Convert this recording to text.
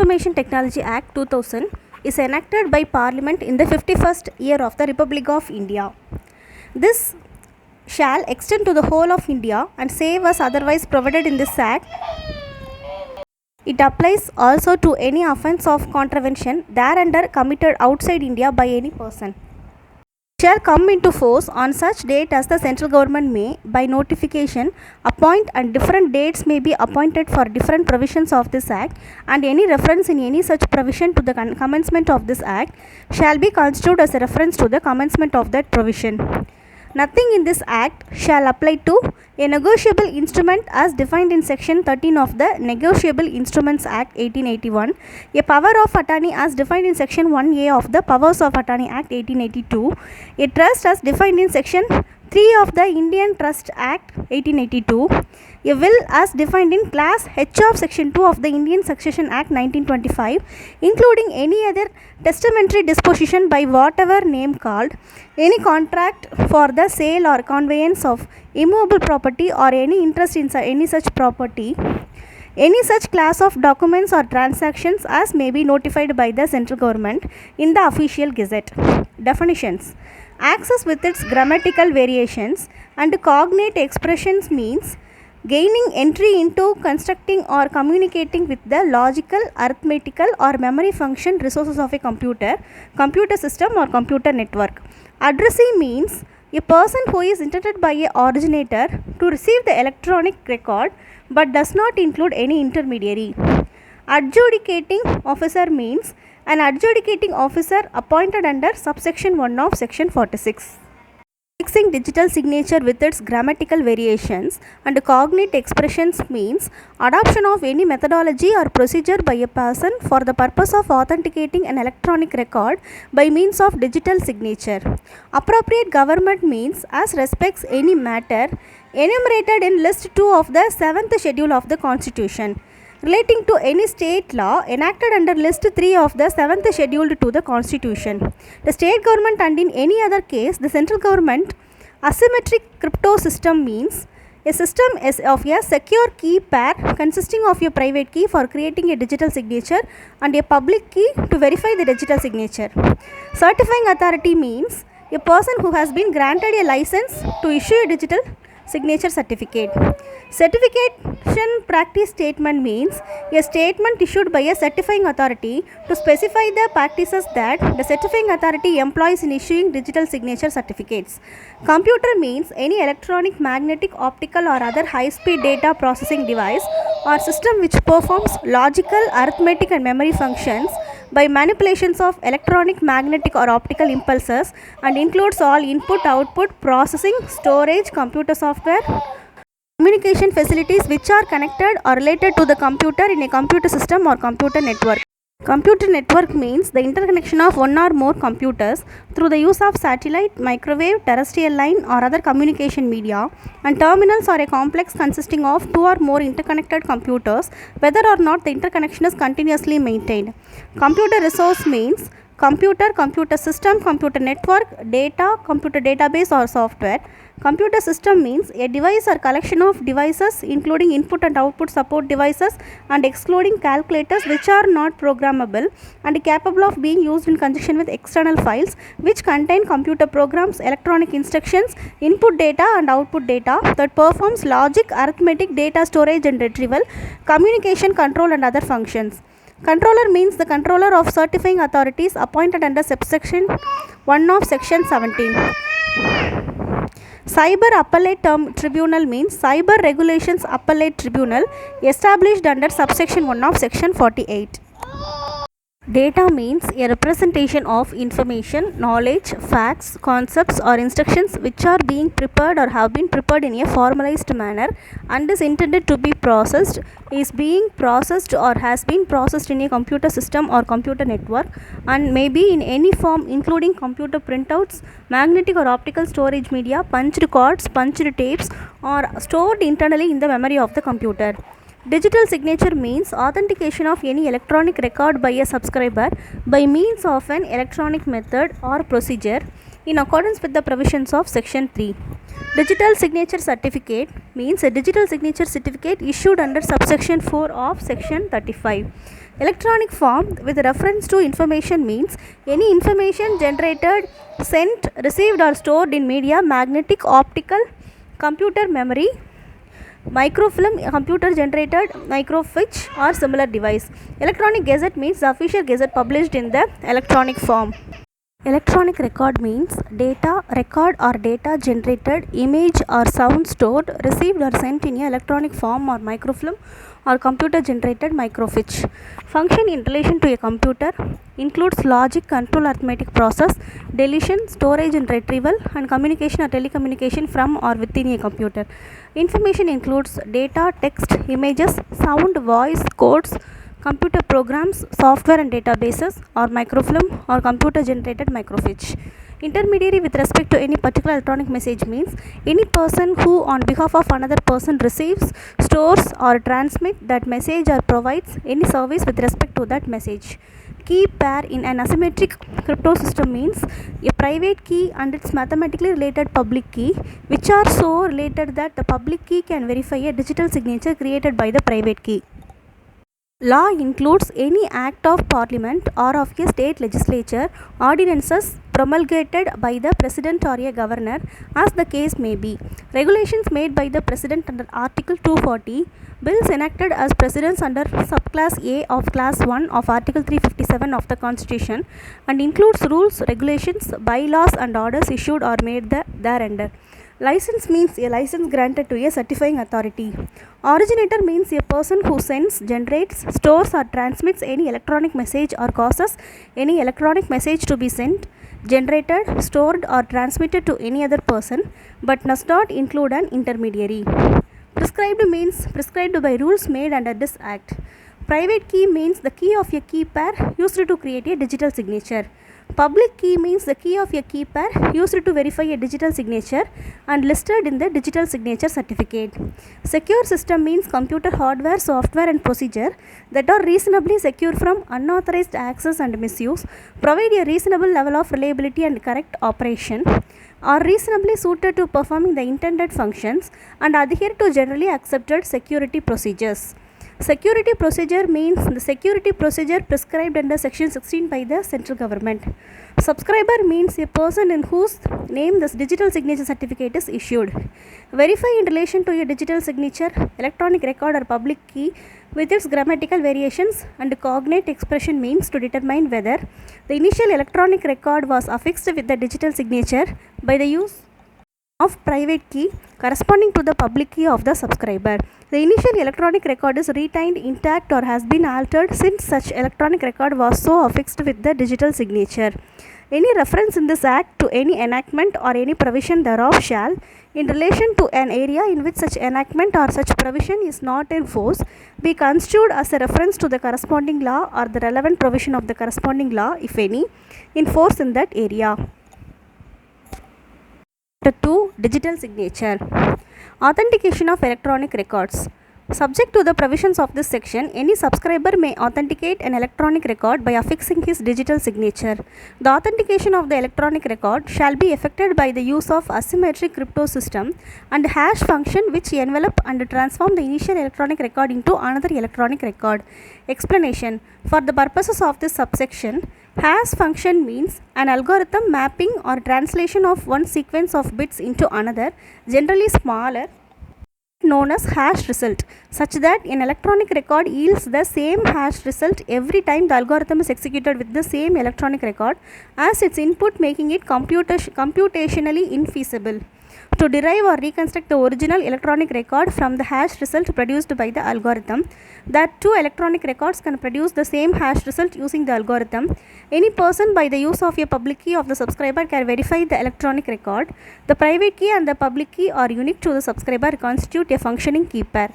Information Technology Act 2000 is enacted by Parliament in the 51st year of the Republic of India. This shall extend to the whole of India and save as otherwise provided in this Act. It applies also to any offence of contravention thereunder committed outside India by any person. Shall come into force on such date as the central government may, by notification, appoint, and different dates may be appointed for different provisions of this Act, and any reference in any such provision to the commencement of this Act shall be construed as a reference to the commencement of that provision. Nothing in this Act shall apply to a negotiable instrument as defined in Section 13 of the Negotiable Instruments Act 1881, a power of attorney as defined in Section 1A of the Powers of Attorney Act 1882, a trust as defined in Section 3 of the Indian Trust Act 1882, a will as defined in Class H of Section 2 of the Indian Succession Act 1925, including any other testamentary disposition by whatever name called, any contract for the sale or conveyance of immovable property or any interest in any such property, any such class of documents or transactions as may be notified by the central government in the official gazette. Definitions. Access with its grammatical variations and cognate expressions means gaining entry into, constructing or communicating with the logical, arithmetical or memory function resources of a computer, computer system or computer network. Addressee means a person who is intended by a originator to receive the electronic record but does not include any intermediary. Adjudicating officer means an adjudicating officer appointed under subsection 1 of section 46. Fixing digital signature with its grammatical variations and cognate expressions means adoption of any methodology or procedure by a person for the purpose of authenticating an electronic record by means of digital signature. Appropriate government means as respects any matter enumerated in list 2 of the 7th schedule of the Constitution relating to any state law enacted under list 3 of the 7th schedule to the Constitution, the state government, and in any other case the central government. Asymmetric crypto system means a system of a secure key pair consisting of a private key for creating a digital signature and a public key to verify the digital signature. Certifying authority means a person who has been granted a license to issue a digital signature certificate. Certification practice statement means a statement issued by a certifying authority to specify the practices that the certifying authority employs in issuing digital signature certificates. Computer means any electronic, magnetic, optical or other high-speed data processing device or system which performs logical, arithmetic and memory functions by manipulations of electronic, magnetic or optical impulses and includes all input, output, processing, storage, computer software, communication facilities which are connected or related to the computer in a computer system or computer network. Computer network means the interconnection of one or more computers through the use of satellite, microwave, terrestrial line or other communication media, and terminals are a complex consisting of two or more interconnected computers whether or not the interconnection is continuously maintained. Computer resource means computer, computer system, computer network, data, computer database or software. Computer system means a device or collection of devices including input and output support devices and excluding calculators which are not programmable and capable of being used in conjunction with external files which contain computer programs, electronic instructions, input data and output data that performs logic, arithmetic, data storage and retrieval, communication, control and other functions. Controller means the controller of certifying authorities appointed under subsection 1 of section 17. Cyber Appellate Tribunal means Cyber Regulations Appellate Tribunal established under subsection 1 of section 48. Data means a representation of information, knowledge, facts, concepts or instructions which are being prepared or have been prepared in a formalized manner and is intended to be processed, is being processed or has been processed in a computer system or computer network and may be in any form including computer printouts, magnetic or optical storage media, punched cards, punched tapes or stored internally in the memory of the computer. Digital signature means authentication of any electronic record by a subscriber by means of an electronic method or procedure in accordance with the provisions of section 3. Digital signature certificate means a digital signature certificate issued under subsection 4 of section 35. Electronic form with reference to information means any information generated, sent, received or stored in media, magnetic, optical, computer memory, microfilm, computer generated microfiche or similar device. Electronic gazette means the official gazette published in the electronic form. Electronic record means data, record or data generated, image or sound stored, received or sent in a electronic form or microfilm or computer generated microfiche. Function in relation to a computer includes logic, control, arithmetic process, deletion, storage and retrieval, and communication or telecommunication from or within a computer. Information includes data, text, images, sound, voice, codes, computer programs, software and databases, or microfilm or computer generated microfiche. Intermediary with respect to any particular electronic message means any person who on behalf of another person receives, stores or transmits that message or provides any service with respect to that message. Key pair in an asymmetric crypto system means a private key and its mathematically related public key, which are so related that the public key can verify a digital signature created by the private key. Law includes any act of parliament or of a state legislature, ordinances promulgated by the president or a governor, as the case may be, regulations made by the president under Article 240, bills enacted as precedents under subclass A of class 1 of Article 357 of the Constitution, and includes rules, regulations, bylaws and orders issued or made thereunder. License means a license granted to a certifying authority. Originator means a person who sends, generates, stores or transmits any electronic message or causes any electronic message to be sent, generated, stored or transmitted to any other person, but does not include an intermediary. Prescribed means prescribed by rules made under this act. Private key means the key of a key pair used to create a digital signature. Public key means the key of a key pair used to verify a digital signature and listed in the digital signature certificate. Secure system means computer hardware, software and procedure that are reasonably secure from unauthorized access and misuse, provide a reasonable level of reliability and correct operation, are reasonably suited to performing the intended functions, and adhere to generally accepted security procedures. Security procedure means the security procedure prescribed under section 16 by the central government. Subscriber means a person in whose name this digital signature certificate is issued. Verify in relation to a digital signature, electronic record or public key with its grammatical variations and cognate expression means to determine whether the initial electronic record was affixed with the digital signature by the use of private key corresponding to the public key of the subscriber. The initial electronic record is retained intact or has been altered since such electronic record was so affixed with the digital signature. Any reference in this act to any enactment or any provision thereof shall, in relation to an area in which such enactment or such provision is not in force, be construed as a reference to the corresponding law or the relevant provision of the corresponding law, if any, in force in that area. Chapter 2 Digital Signature. Authentication of electronic records. Subject to the provisions of this section, any subscriber may authenticate an electronic record by affixing his digital signature. The authentication of the electronic record shall be effected by the use of asymmetric crypto system and hash function which envelop and transform the initial electronic record into another electronic record. Explanation. For the purposes of this subsection, hash function means an algorithm mapping or translation of one sequence of bits into another, generally smaller, known as hash result, such that an electronic record yields the same hash result every time the algorithm is executed with the same electronic record as its input, making it computationally infeasible to derive or reconstruct the original electronic record from the hash result produced by the algorithm. That two electronic records can produce the same hash result using the algorithm. Any person by the use of a public key of the subscriber can verify the electronic record. The private key and the public key are unique to the subscriber, constitute a functioning key pair.